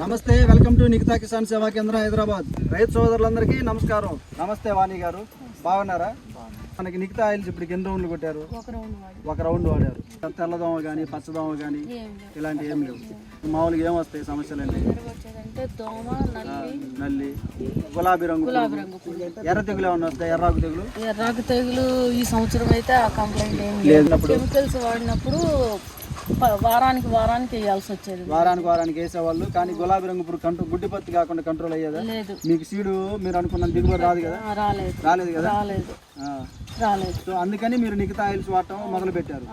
నమస్తే, welcome to Nikhita Kisan సేవా కేంద్రం హైదరాబాద్. రైతు సోదరులందరికీ నమస్కారం. నమస్తే వాణి గారు, బాగున్నారా? మనకి నిఖితా ఆయిల్స్ ఇప్పుడు ఎన్ని రౌండ్లు కొట్టారు? ఒక రౌండ్ వాడారు. తెల్లదోమ కానీ పచ్చదోమ కానీ ఇలాంటివి ఏం లేవు. మామూలుగా ఏం వస్తాయి సమస్యలండి? నల్లి, గులాబీ రంగు, ఎర్ర తెగులు ఏమన్నా వస్తాయి? ఎర్రాకు తెగులు? ఎర్రాకు తెగులు ఈ సంవత్సరం అయితే ఆ కంప్లైంట్ ఏం లేదు. కెమికల్స్ వాడినప్పుడు వారానికి వేయాల్సి వచ్చేది. వారానికి వేసేవాళ్ళు. కానీ గులాబీ రంగు ఇప్పుడు గుడ్డి పత్తి కాకుండా కంట్రోల్ అయ్యేదా? లేదు. మీకు సీడు మీరు అనుకున్న దిగుబడి రాదు కదా? రాలేదు కదా? రాలేదు. సో అందుకని మీరు నిఖితా ఆయిల్స్ వాడటం మొదలు పెట్టారు.